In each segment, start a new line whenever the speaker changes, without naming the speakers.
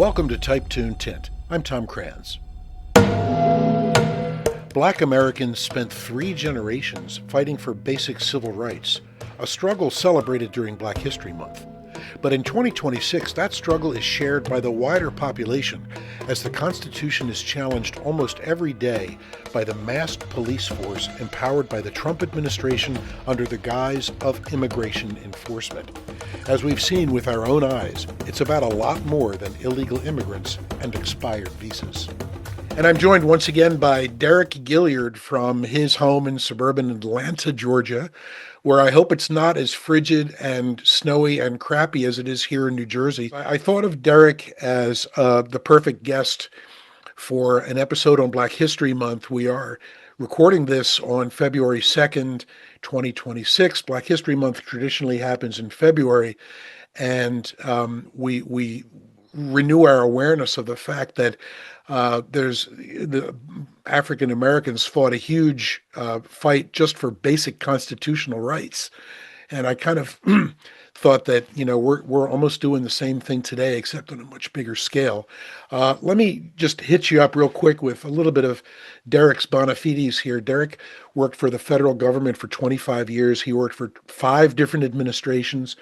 Welcome to Type Tune Tint. I'm Tom Kranz. Black Americans spent 3 generations fighting for basic civil rights, a struggle celebrated during Black History Month. But in 2026, that struggle is shared by the wider population as the Constitution is challenged almost every day by the masked police force empowered by the Trump administration under the guise of immigration enforcement. As we've seen with our own eyes, it's about a lot more than illegal immigrants and expired visas. And I'm joined once again by Deric Gilliard from his home in suburban Atlanta, Georgia, where I hope it's not as frigid and snowy and crappy as it is here in New Jersey. I thought of Deric as the perfect guest for an episode on Black History Month. We are recording this on February 2nd, 2026. Black History Month traditionally happens in February, and we renew our awareness of the fact that there's the African Americans fought a huge fight just for basic constitutional rights, and I kind of thought that we're almost doing the same thing today, except on a much bigger scale. Let me just hit you up real quick with a little bit of Deric's bona fides here. Deric worked for the federal government for 25 years. He worked for 5 different administrations,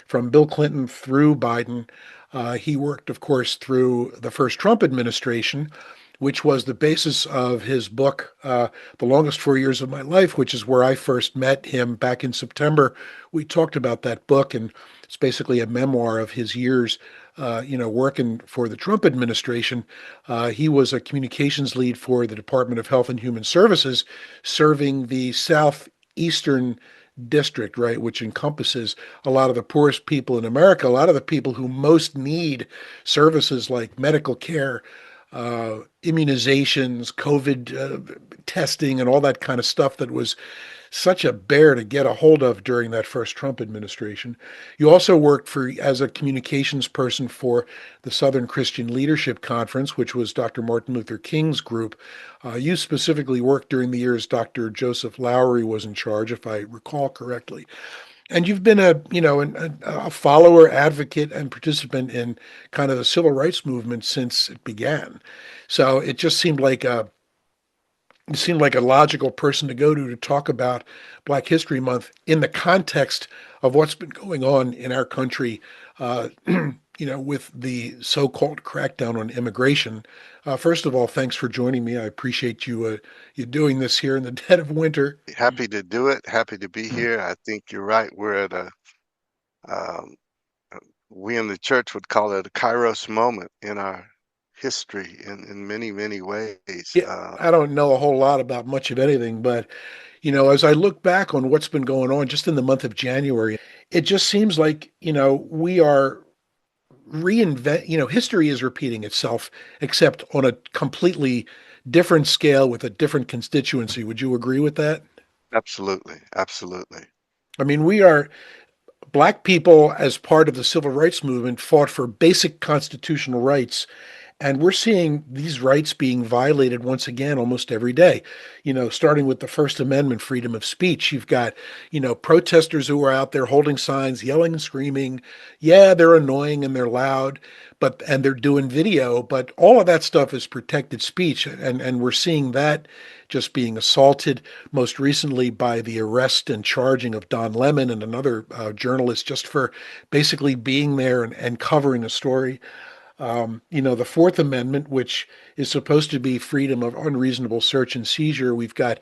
from Bill Clinton through Biden. He worked, of course, through the first Trump administration, which was the basis of his book, The Longest 4 Years of My Life, which is where I first met him back in September. We talked about that book, and it's basically a memoir of his years, working for the Trump administration. He was a communications lead for the Department of Health and Human Services, serving the southeastern district, right, which encompasses a lot of the poorest people in America, a lot of the people who most need services like medical care, immunizations, COVID testing, and all that kind of stuff that was such a bear to get a hold of during that first Trump administration. You also worked as a communications person for the Southern Christian Leadership Conference, which was Dr. Martin Luther King's group. You specifically worked during the years Dr. Joseph Lowery was in charge, if I recall correctly. And you've been a follower, advocate, and participant in kind of the civil rights movement since it began. So it just seemed like a logical person to go to talk about Black History Month in the context of what's been going on in our country, with the so-called crackdown on immigration. First of all, thanks for joining me. I appreciate you doing this here in the dead of winter.
Happy to do it. Happy to be here. I think you're right. We're at we in the church would call it a Kairos moment in our history in many, many ways.
Yeah, I don't know a whole lot about much of anything, but as I look back on what's been going on just in the month of January, it just seems like, we are history is repeating itself, except on a completely different scale with a different constituency. Would you agree with that?
Absolutely. Absolutely.
I mean, Black people, as part of the civil rights movement, fought for basic constitutional rights. And we're seeing these rights being violated once again almost every day, starting with the First Amendment, freedom of speech. You've got, protesters who are out there holding signs, yelling and screaming. Yeah, they're annoying and they're loud, and they're doing video, but all of that stuff is protected speech. And we're seeing that just being assaulted most recently by the arrest and charging of Don Lemon and another journalist just for basically being there and covering a story. The Fourth Amendment, which is supposed to be freedom of unreasonable search and seizure, we've got,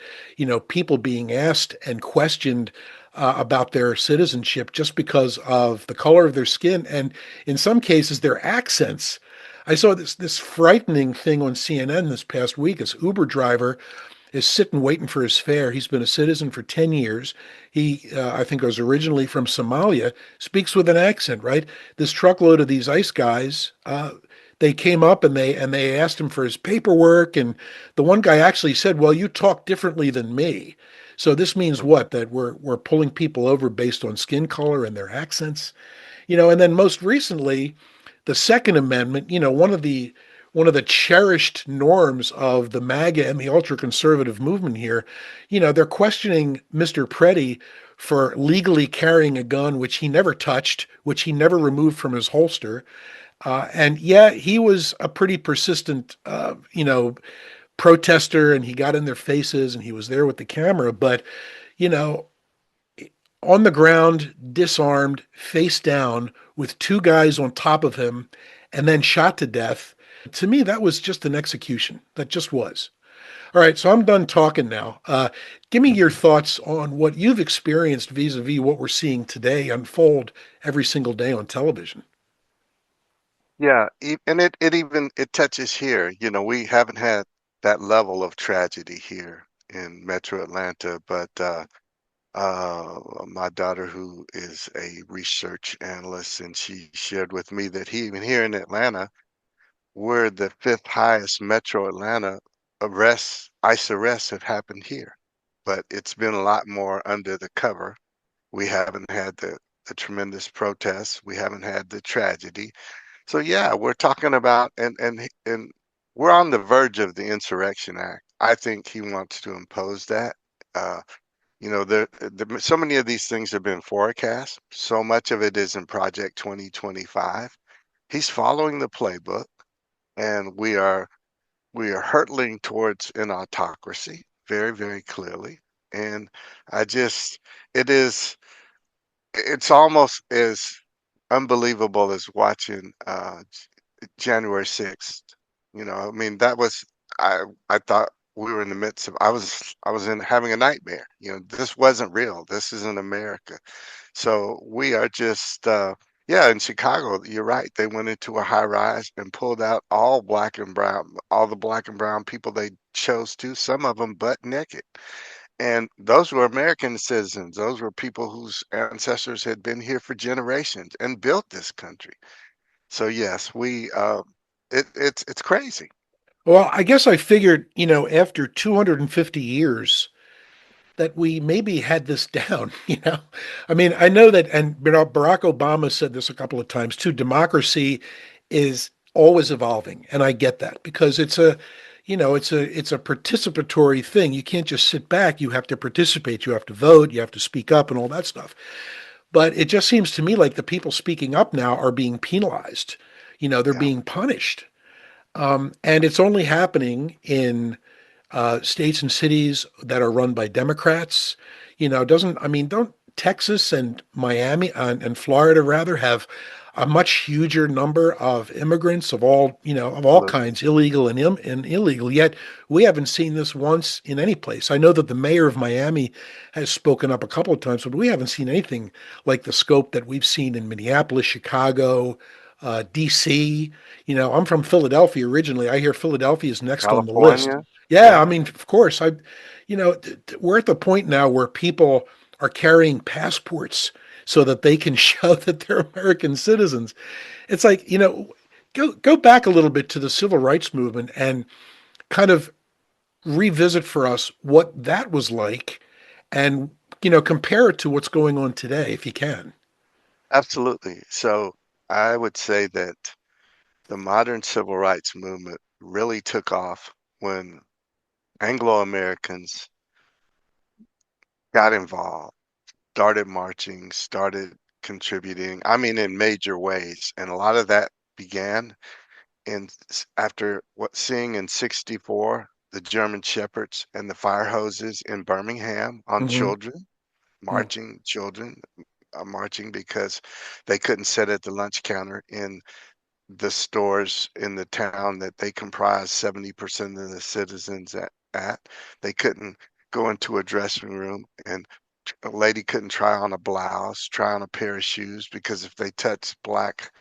people being asked and questioned about their citizenship just because of the color of their skin, and in some cases their accents. I saw this frightening thing on CNN this past week. This Uber driver is sitting waiting for his fare. He's been a citizen for 10 years. He, I think, was originally from Somalia, speaks with an accent, right? This truckload of these ICE guys, they came up and they asked him for his paperwork. And the one guy actually said, well, you talk differently than me. So this means what? That we're pulling people over based on skin color and their accents, and then most recently, the Second Amendment, one of the cherished norms of the MAGA and the ultra-conservative movement here, they're questioning Mr. Preddy for legally carrying a gun, which he never touched, which he never removed from his holster. And yeah, he was a pretty persistent, protester, and he got in their faces and he was there with the camera. But, you know, on the ground, disarmed, face down, with two guys on top of him, and then shot to death. To me, that was just an execution. That just was. All right, so I'm done talking now. Give me your thoughts on what you've experienced vis-a-vis what we're seeing today unfold every single day on television.
Yeah, and it touches here. You know, we haven't had that level of tragedy here in Metro Atlanta, but my daughter, who is a research analyst, and she shared with me that he, even here in Atlanta, we're the fifth highest Metro Atlanta ICE arrests have happened here. But it's been a lot more under the cover. We haven't had the tremendous protests. We haven't had the tragedy. So yeah, we're talking about and we're on the verge of the Insurrection Act. I think he wants to impose that. Uh, so many of these things have been forecast. So much of it is in Project 2025. He's following the playbook, and we are hurtling towards an autocracy very, very clearly. And I just, it is, it's almost as unbelievable as watching January 6th. You know, I mean, I thought we were in the midst of, I was in having a nightmare. You know, this wasn't real. This isn't America. So we are just, yeah, in Chicago, you're right. They went into a high rise and pulled out all the black and brown people they chose to, some of them butt naked. And those were American citizens. Those were people whose ancestors had been here for generations and built this country. So yes, it's crazy.
Well, I guess I figured, after 250 years, that we maybe had this down, I mean, I know that, and Barack Obama said this a couple of times too, democracy is always evolving. And I get that because it's a participatory thing. You can't just sit back. You have to participate. You have to vote. You have to speak up and all that stuff. But it just seems to me like the people speaking up now are being penalized. They're
Yeah,
being punished. And it's only happening in states and cities that are run by Democrats. Don't Texas and Miami and Florida rather have a much huger number of immigrants of all
absolutely.
kinds, illegal and illegal. Yet we haven't seen this once in any place. I know that the mayor of Miami has spoken up a couple of times, but we haven't seen anything like the scope that we've seen in Minneapolis, Chicago, DC. I'm from Philadelphia originally. I hear Philadelphia is next on the list.
California,
Yeah, I
yeah,
mean, of course, we're at the point now where people are carrying passports so that they can show that they're American citizens. It's like, go back a little bit to the civil rights movement and kind of revisit for us what that was like and, compare it to what's going on today, if you can.
absolutely. So I would say that the modern civil rights movement really took off when Anglo-Americans got involved, started marching, started contributing, I mean, in major ways. And a lot of that began after what seeing in 64 the German shepherds and the fire hoses in Birmingham on
Hmm.
children, marching because they couldn't sit at the lunch counter in the stores in the town that they comprise 70% of the citizens at. They couldn't go into a dressing room and a lady couldn't try on a blouse, try on a pair of shoes because if they touched black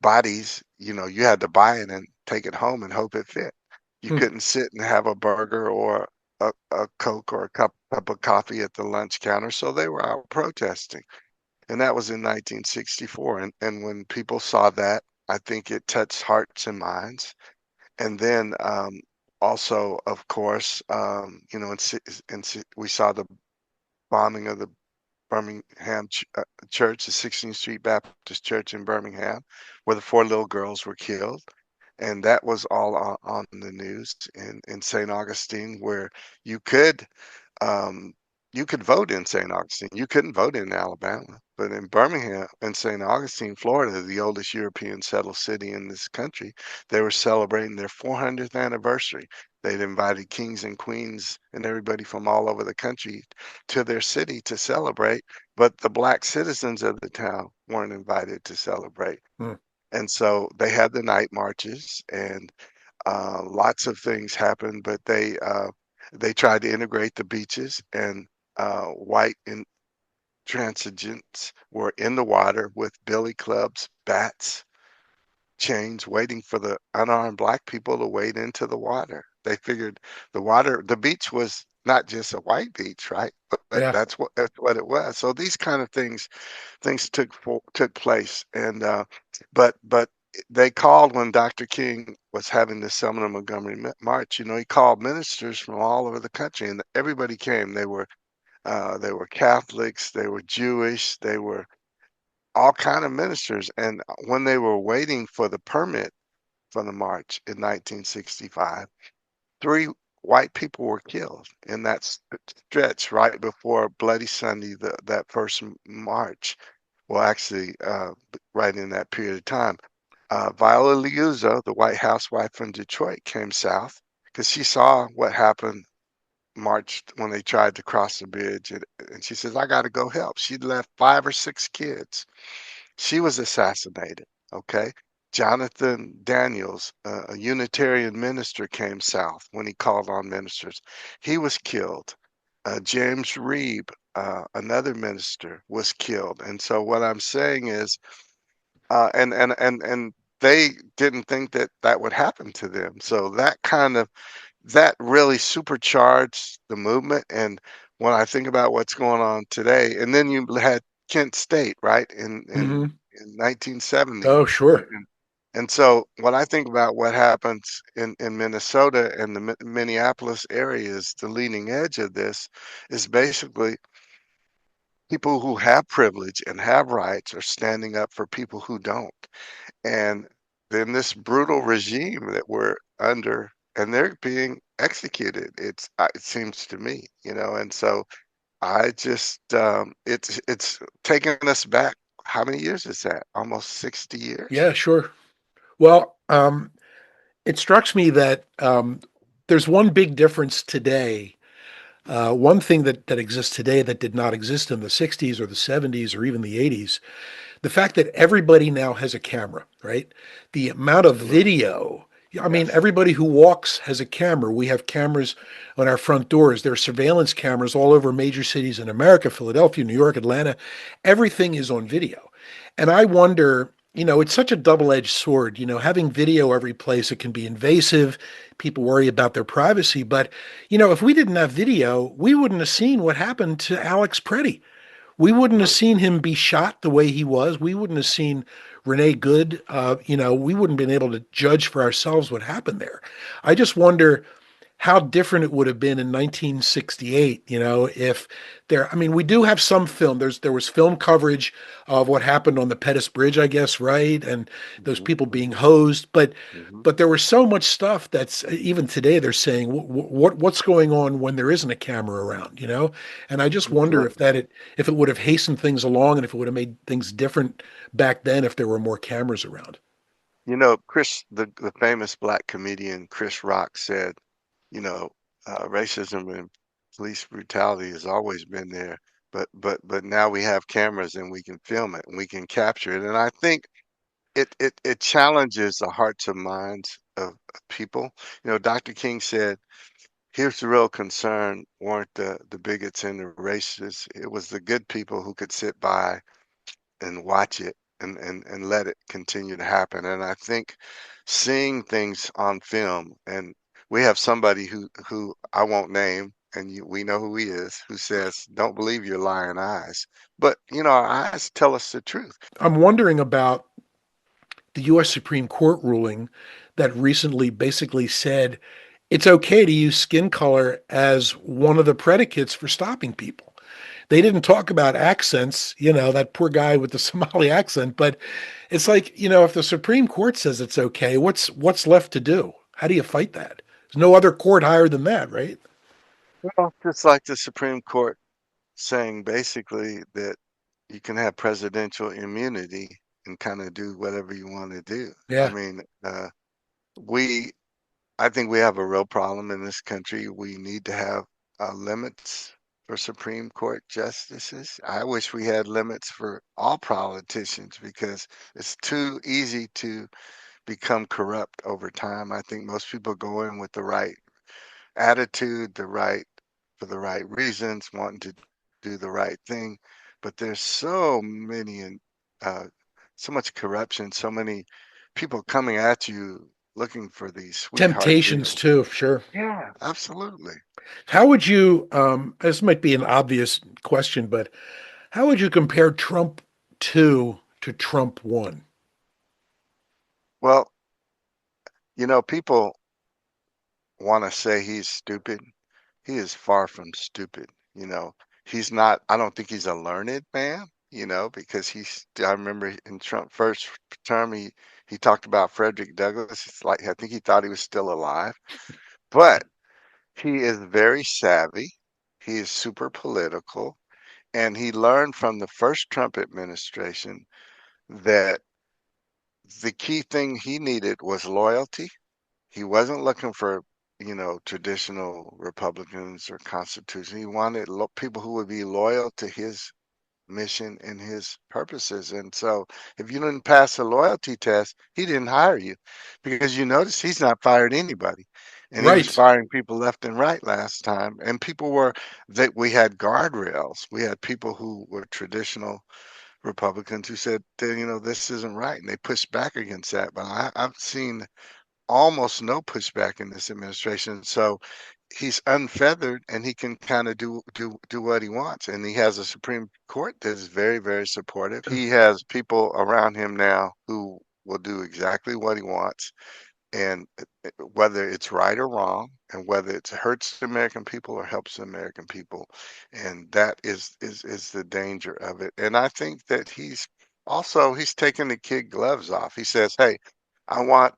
bodies, you had to buy it and take it home and hope it fit. You couldn't sit and have a burger or a Coke or a cup of coffee at the lunch counter, so they were out protesting. And that was in 1964. And when people saw that, I think it touched hearts and minds. And then also, of course, we saw the bombing of the Birmingham Church, the 16th Street Baptist Church in Birmingham, where the four little girls were killed. And that was all on the news in St. Augustine, where you could um, you could vote in St. Augustine. You couldn't vote in Alabama. But in Birmingham and St. Augustine, Florida, the oldest European settled city in this country, they were celebrating their 400th anniversary. They'd invited kings and queens and everybody from all over the country to their city to celebrate, but the black citizens of the town weren't invited to celebrate.
Hmm.
And so they had the night marches, and lots of things happened, but they tried to integrate the beaches, and white intransigents were in the water with billy clubs, bats, chains, waiting for the unarmed black people to wade into the water. They figured the beach was not just a white beach, right? But
Yeah.
that's what it was. So these kind of things took place, and but they called when Dr. King was having the Selma to Montgomery March. You know, he called ministers from all over the country, and everybody came. They were Catholics, they were Jewish, they were all kind of ministers. And when they were waiting for the permit for the march in 1965, three white people were killed in that stretch right before Bloody Sunday, that first march. Well, actually, right in that period of time. Viola Liuzzo, the white housewife from Detroit, came south because she saw what happened marched when they tried to cross the bridge, and she says, I got to go help. She'd left 5 or 6 kids. She was assassinated. Okay. Jonathan Daniels, a Unitarian minister, came south when he called on ministers. He was killed. James Reeb, another minister, was killed. And so what I'm saying is, and they didn't think that that would happen to them. So that really supercharged the movement. And when I think about what's going on today, and then you had Kent State, right,
Hmm.
in 1970.
Oh, sure.
And so when I think about what happens in Minnesota and the Minneapolis area is the leading edge of this is basically people who have privilege and have rights are standing up for people who don't. And then this brutal regime that we're under, and they're being executed. It seems to me, and so I just it's taken us back. How many years is that? Almost 60 years.
Yeah, sure. Well, it strikes me that there's one big difference today. One thing that exists today that did not exist in the 60s or the 70s or even the 80s, the fact that everybody now has a camera, right? The amount of
Absolutely.
video. I mean,
Yes.
everybody who walks has a camera. We have cameras on our front doors. There are surveillance cameras all over major cities in America, Philadelphia, New York, Atlanta. Everything is on video. And I wonder, it's such a double-edged sword. Having video every place, it can be invasive. People worry about their privacy. But, if we didn't have video, we wouldn't have seen what happened to Alex Preddy. We wouldn't have
Right.
seen him be shot the way he was. We wouldn't have seen Renee Good. We wouldn't have been able to judge for ourselves what happened there. I just wonder how different it would have been in 1968, if there, I mean, we do have some film. There was film coverage of what happened on the Pettus Bridge, I guess, right? And those
Mhm,
people being
mhm,
hosed, but
mhm.
but there was so much stuff that's even today they're saying what's going on when there isn't a camera around, And I just wonder
Absolutely.
if it would have hastened things along and if it would have made things different back then if there were more cameras around.
Chris, the famous black comedian Chris Rock said, you know, racism and police brutality has always been there, but now we have cameras and we can film it and we can capture it. And I think it challenges the hearts and minds of people. Dr. King said, "Here's the real concern weren't the bigots and the racists. It was the good people who could sit by and watch it and let it continue to happen." And I think seeing things on film, and we have somebody who I won't name, and we know who he is, who says, "Don't believe your lying eyes." But our eyes tell us the truth.
I'm wondering about the US Supreme Court ruling that recently basically said it's okay to use skin color as one of the predicates for stopping people. They didn't talk about accents, that poor guy with the Somali accent, but it's like, if the Supreme Court says it's okay, what's left to do? How do you fight that? There's no other court higher than that, right?
Well, just like the Supreme Court. saying basically that you can have presidential immunity and kind of do whatever you want to do. I
Yeah.
mean, we, I think we have a real problem in this country. We need to have limits for Supreme Court justices. I wish we had limits for all politicians because it's too easy to become corrupt over time. I think most people go in with the right attitude, for the right reasons, wanting to do the right thing. But there's so many and uh, so much corruption, so many people coming at you looking for these sweetheart
Temptations
deals.
too, sure.
Yeah, absolutely.
How would you, this might be an obvious question, but how would you compare Trump 2 to Trump 1?
Well, people want to say he's stupid. He is far from stupid. You know, he's not, I don't think he's a learned man, because I remember in Trump first term, he talked about Frederick Douglass. It's like, I think he thought he was still alive, but he is very savvy. He is super political, and he learned from the first Trump administration that the key thing he needed was loyalty. He wasn't looking for, traditional Republicans or Constitution. He wanted people who would be loyal to his mission and his purposes. And so, if you didn't pass the loyalty test, he didn't hire you because you notice he's not fired anybody. And he was
Right.
firing people left and right last time. And people were that we had guardrails. We had people who were traditional Republicans who said, this isn't right. And they pushed back against that. But I've seen almost no pushback in this administration. So he's unfeathered and he can kind of do what he wants. And he has a Supreme Court that is very, very supportive. He has people around him now who will do exactly what he wants. And whether it's right or wrong, and whether it hurts the American people or helps the American people, and that is the danger of it. And I think that he's taking the kid gloves off. He says, "Hey, I want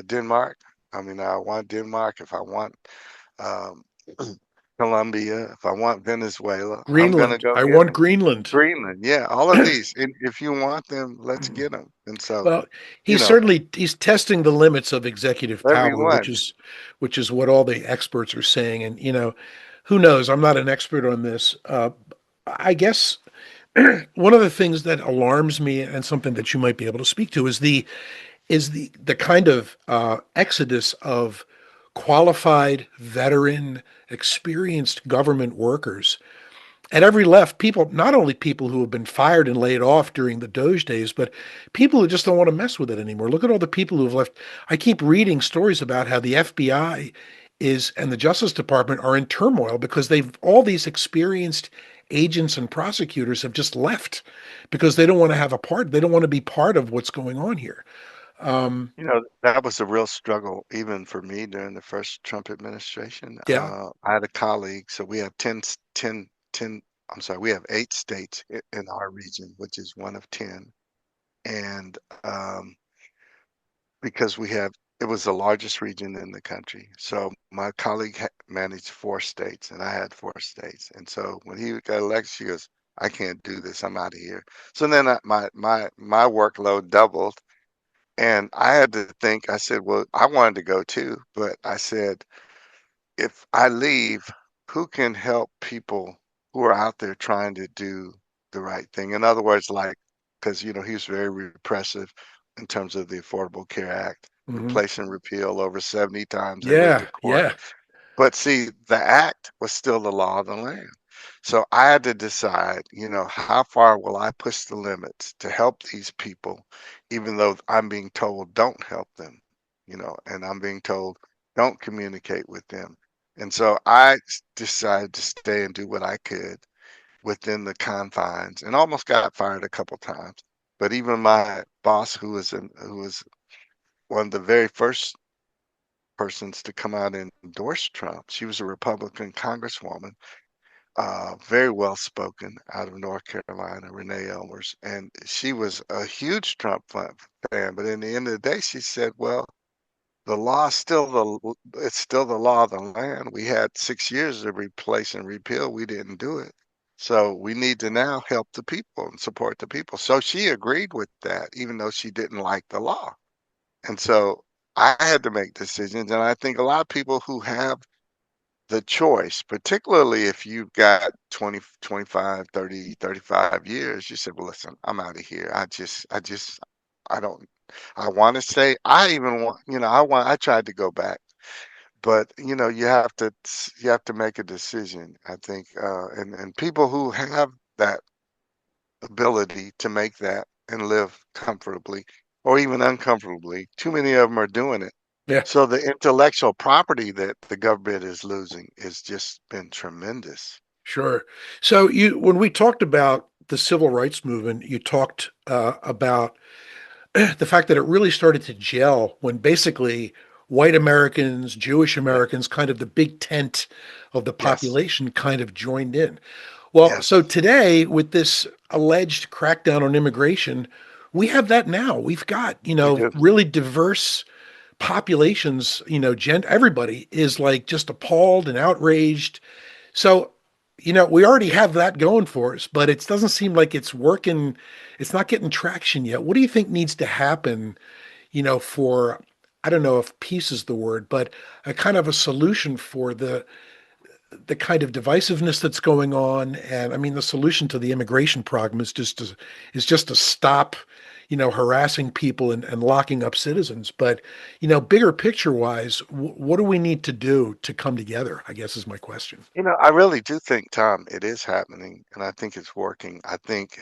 Denmark. I mean, I want Denmark. If I want um, Colombia, if I want Venezuela, I'm gonna
Greenland.
go
I
get
want
them.
Greenland.
Greenland, yeah, all of these. And if you want them, let's get them." And so,
Well,
you
he's
know,
certainly he's testing the limits of executive power, which
everyone,
is what all the experts are saying. And who knows? I'm not an expert on this. I guess one of the things that alarms me, and something that you might be able to speak to, is the kind of exodus of qualified, veteran, experienced government workers at every left. People, not only people who have been fired and laid off during the Doge days, but people who just don't want to mess with it anymore. Look at all the people who have left. I keep reading stories about how the FBI is and the Justice Department are in turmoil because they've all these experienced agents and prosecutors have just left because they don't want to have a part. They don't want to be part of what's going on here. Um,
that was a real struggle even for me during the first Trump administration.
yeah.
I had a colleague, so we have 10, I'm sorry, we have 8 states in our region, which is one of 10. And because it was the largest region in the country. So my colleague managed 4 states, and I had 4 states. And so when he got elected, she goes, "I can't do this. I'm out of here." So then my workload doubled, and I had to think. I said, "Well, I wanted to go too, but I said, if I leave, who can help people who are out there trying to do the right thing?" In other words, like, because he was very repressive in terms of the Affordable Care Act,
Hmm.
replace and repeal over 70 times. They went to
Yeah.
court.
Yeah.
But see, the act was still the law of the land. So I had to decide, how far will I push the limits to help these people, even though I'm being told don't help them, and I'm being told don't communicate with them. And so decided to stay and do what I could within the confines, and almost got fired a couple times. But even my boss, who was one of the very first persons to come out and endorse Trump, she was a Republican congresswoman, very well spoken, out of North Carolina, Renee Elmers, and she was a huge Trump fan. But in the end of the day, she said, "Well, the law is still it's still the law of the land. We had 6 years to replace and repeal. We didn't do it. So we need to now help the people and support the people. So she agreed with that, even though she didn't like the law. And so I had to make decisions. And I think a lot of people who have the choice, particularly if you've got 20, 25, 30, 35 years, you said, well, listen, I'm out of here. I don't, I want to stay. I even want, I tried to go back, but you have to make a decision, I think. And people who have that ability to make that and live comfortably or even uncomfortably, too many of them are doing it.
Yeah.
So the intellectual property that the government is losing has just been tremendous.
Sure. So when we talked about the civil rights movement, you talked about the fact that it really started to gel when basically white Americans, Jewish
Yeah.
Americans, kind of the big tent of the
Yes.
population kind of joined in. Well, so
Yes.
today with this alleged crackdown on immigration, we have that now. We've got,
We do.
really diverse populations, everybody is like just appalled and outraged. So, we already have that going for us, but it doesn't seem like it's working. It's not getting traction yet. What do you think needs to happen, for, I don't know if peace is the word, but a kind of a solution for the kind of divisiveness that's going on? And I mean, the solution to the immigration problem is just to stop, harassing people and locking up citizens. But, bigger picture wise, what do we need to do to come together? I guess is my question.
I really do think, Tom, it is happening, and I think it's working. I think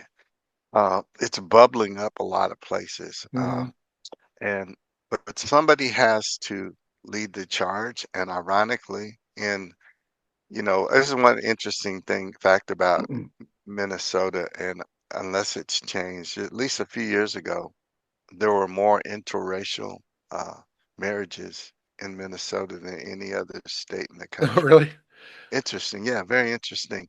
it's bubbling up a lot of places.
Hmm.
And but somebody has to lead the charge. And ironically, this is one interesting fact about Minnesota, and unless it's changed, at least a few years ago, there were more interracial uh, marriages in Minnesota than any other state in the
Oh,
country.
really?
Interesting. Yeah, very interesting.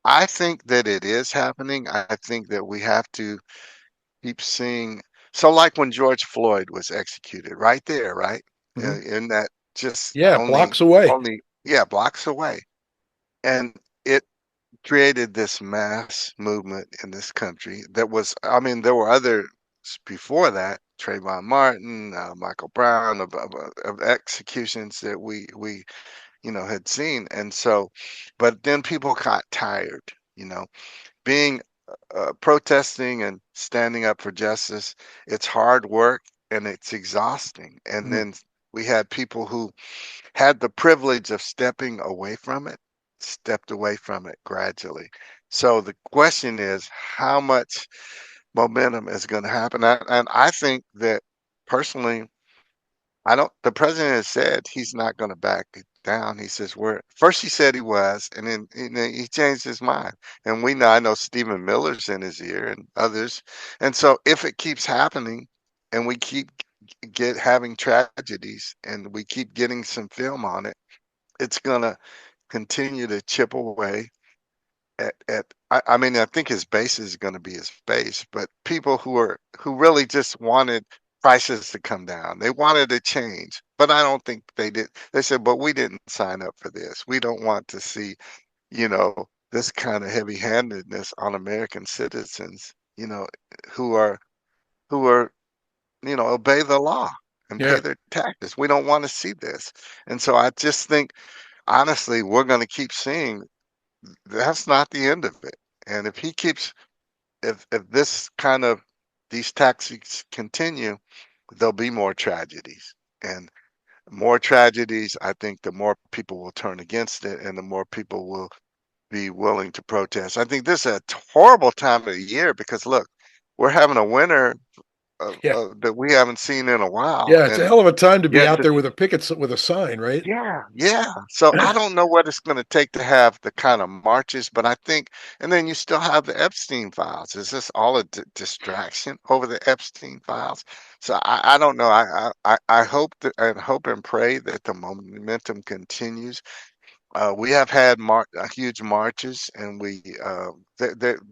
I think that it is happening. I think that we have to keep seeing. So, like when George Floyd was executed, right there, right,
Hmm.
in that just
Yeah, blocks away.
yeah, blocks away, and it created this mass movement in this country that was, I mean, there were others before that, Trayvon Martin, Michael Brown, of executions that we had seen. And so, but then people got tired, you know, being protesting and standing up for justice. It's hard work and it's exhausting. And
Mm.
then we had people who had the privilege of stepping away from it, stepped away from it gradually. So the question is, how much momentum is going to happen? And I think that personally, I don't, the president has said he's not going to back it down. He says, first he said he was, and then he changed his mind. And I know Stephen Miller's in his ear and others. And so if it keeps happening and we keep having tragedies and we keep getting some film on it, it's gonna continue to chip away I mean, I think his base is gonna be his base, but people who really just wanted prices to come down. They wanted a change, but I don't think they did. They said, but we didn't sign up for this. We don't want to see, this kind of heavy-handedness on American citizens, who are who are, obey the law and pay
Yeah.
their taxes. We don't want to see this. And so I just think honestly, we're going to keep seeing that's not the end of it. And if he keeps, if this kind of these tactics continue, there'll be more tragedies. And more tragedies, I think the more people will turn against it and the more people will be willing to protest. I think this is a horrible time of the year because look, we're having a winter
Yeah.
that we haven't seen in a while.
Yeah. It's a
And
hell of a time to be
yes,
out there with a with a sign, right?
yeah, yeah. So I don't know what it's going to take to have the kind of marches, but I think, and then you still have the Epstein files. Is this all a distraction over the Epstein files? So I don't know. I hope that and hope and pray that the momentum continues. We have had huge marches, and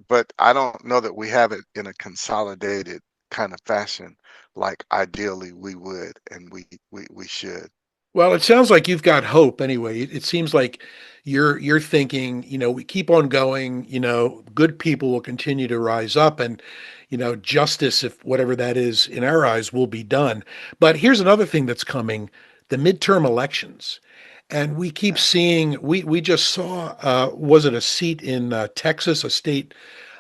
but I don't know that we have it in a consolidated kind of fashion like ideally we would and we should.
Well, it sounds like you've got hope anyway. It seems like you're thinking, we keep on going, good people will continue to rise up and, justice, if whatever that is in our eyes, will be done. But here's another thing that's coming, the midterm elections. And we keep
Yeah.
seeing, we just saw, was it a seat in Texas, a state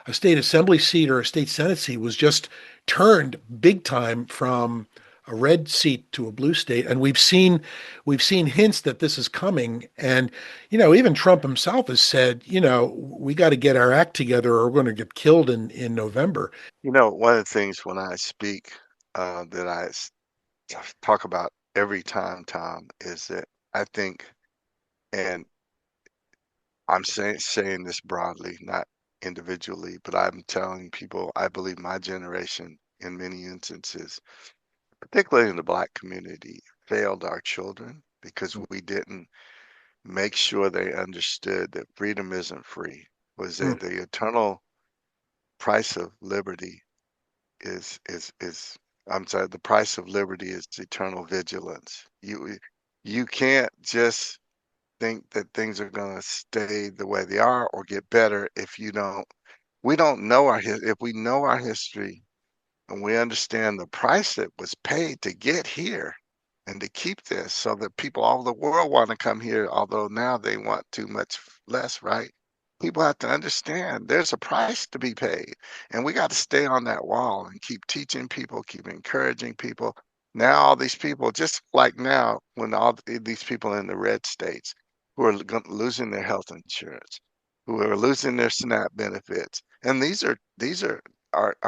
assembly seat or a state senate seat was just turned big time from a red seat to a blue state, and we've seen hints that this is coming. And even Trump himself has said, we got to get our act together or we're going to get killed in November.
One of the things when I speak that talk about every time, Tom, is that I think, and I'm saying this broadly, not individually, but I'm telling people I believe my generation, in many instances, particularly in the Black community, failed our children because we didn't make sure they understood that freedom isn't free, was
Mm,
that the eternal price of liberty is I'm sorry, the price of liberty is eternal vigilance. You can't just think that things are going to stay the way they are or get better if you don't we don't know if we know our history and we understand the price that was paid to get here and to keep this so that people all over the world want to come here, although now they want too much less, right? People have to understand there's a price to be paid. And we got to stay on that wall and keep teaching people, keep encouraging people. Now, all these people, just like now, when these people in the red states who are losing their health insurance, who are losing their SNAP benefits, and these are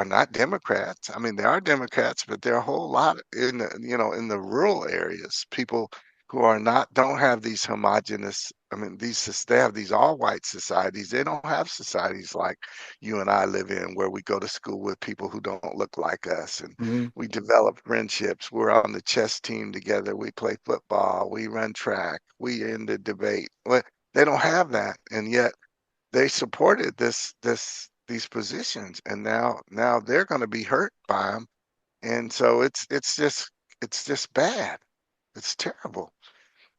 not Democrats. I mean, they are Democrats, but there are a whole lot in the rural areas, people who are not don't have these homogenous. I mean, they have these all white societies. They don't have societies like you and I live in, where we go to school with people who don't look like us, and
mm,
we develop friendships. We're on the chess team together. We play football. We run track. We in the debate. Well, they don't have that, and yet they supported these positions, and now they're going to be hurt by them, and so it's just bad. It's terrible.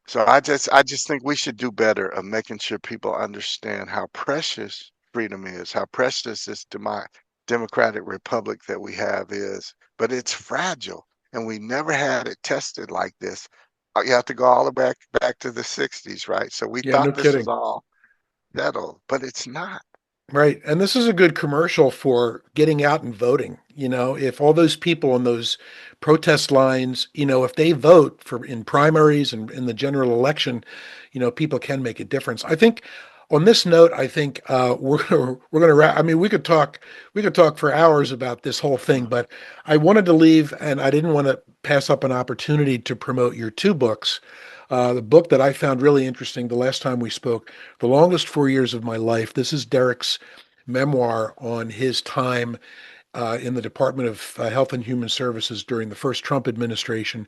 So I just think we should do better of making sure people understand how precious freedom is, how precious this democratic republic that we have is, but it's fragile, and we never had it tested like this. You have to go all the back to the 60s, right? So we
yeah, no
thought this was
kidding.
all settled, but it's not.
Right. And this is a good commercial for getting out and voting. If all those people on those protest lines, if they vote for in primaries and in the general election, people can make a difference. I think on this note, I think we're gonna wrap. I mean, we could talk for hours about this whole thing, but I wanted to leave, and I didn't want to pass up an opportunity to promote your two books. The book that I found really interesting the last time we spoke, The Longest 4 Years of My Life. This is Deric's memoir on his time in the Department of Health and Human Services during the first Trump administration.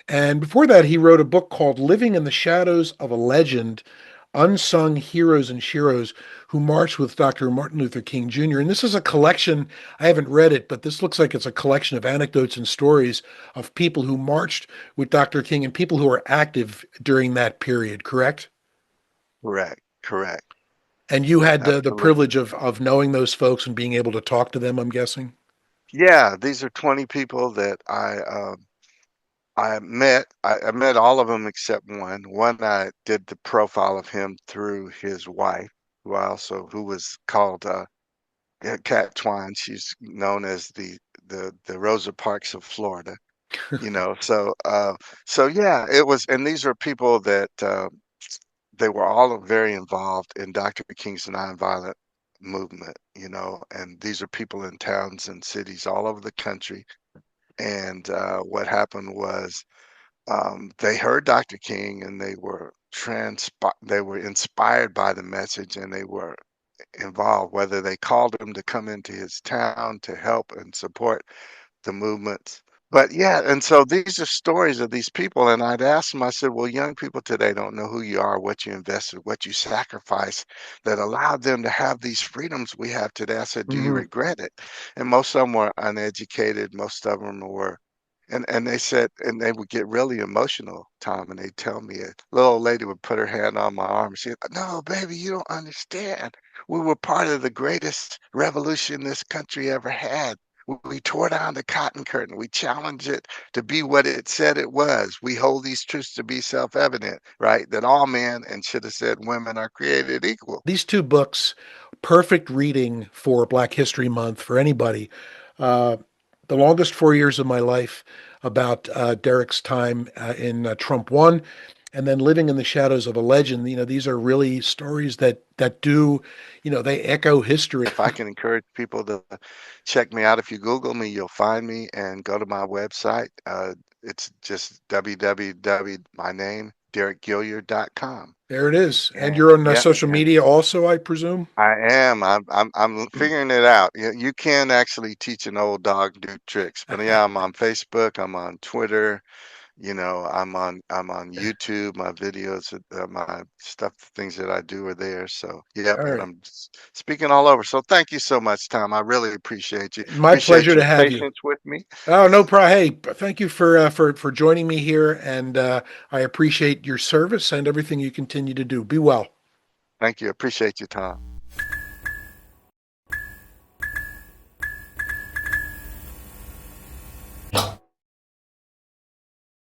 And before that, he wrote a book called Living in the Shadows of a Legend, Unsung Heroes and Sheroes Who Marched with Dr. Martin Luther King Jr. And this is a collection, I haven't read it, but this looks like it's a collection of anecdotes and stories of people who marched with Dr. King and people who were active during that period, correct?
Correct, correct.
And you had the
Absolutely.
privilege of knowing those folks and being able to talk to them, I'm guessing.
Yeah, these are 20 people that I met. I met all of them except one. One, I did the profile of him through his wife, who was called Cat Twine. She's known as the Rosa Parks of Florida. So yeah, it was, and these are people that they were all very involved in Dr. King's nonviolent movement, and these are people in towns and cities all over the country. And what happened was they heard Dr. King, and they were inspired by the message, and they were involved, whether they called him to come into his town to help and support the movements, But yeah, and so these are stories of these people, and I'd ask them, I said, well, young people today don't know who you are, what you invested, what you sacrificed that allowed them to have these freedoms we have today. I said, do you
Hmm.
regret it? And most of them were uneducated, most of them were, and they said, and they would get really emotional, Tom, and they'd tell me, a little old lady would put her hand on my arm and say, no, baby, you don't understand. We were part of the greatest revolution this country ever had. We tore down the cotton curtain. We challenged it to be what it said it was. We hold these truths to be self-evident, right? That all men, and should have said women, are created equal.
These two books, perfect reading for Black History Month for anybody. Uh, the longest 4 years of my life about Deric's time in Trump one, and then living in the shadows of a legend. These are really stories that do, they echo history.
If I can encourage people to check me out, if you Google me, you'll find me and go to my website. It's just www, my name, DericGilliard.com.
There it is. And
And
you're on
yeah,
social
and
media also, I presume.
I am. I'm figuring it out. You can actually teach an old dog new tricks. But yeah, I'm on Facebook, I'm on Twitter, I'm on YouTube. My videos, my stuff, things that I do are there. So yep,
All
and
right.
I'm speaking all over. So thank you so much, Tom. I really appreciate you.
My
Appreciate
pleasure to
your
have you.
patience with me.
Oh, no problem. Hey, thank you for joining me here, and I appreciate your service and everything you continue to do. Be well.
Thank you. Appreciate you, Tom.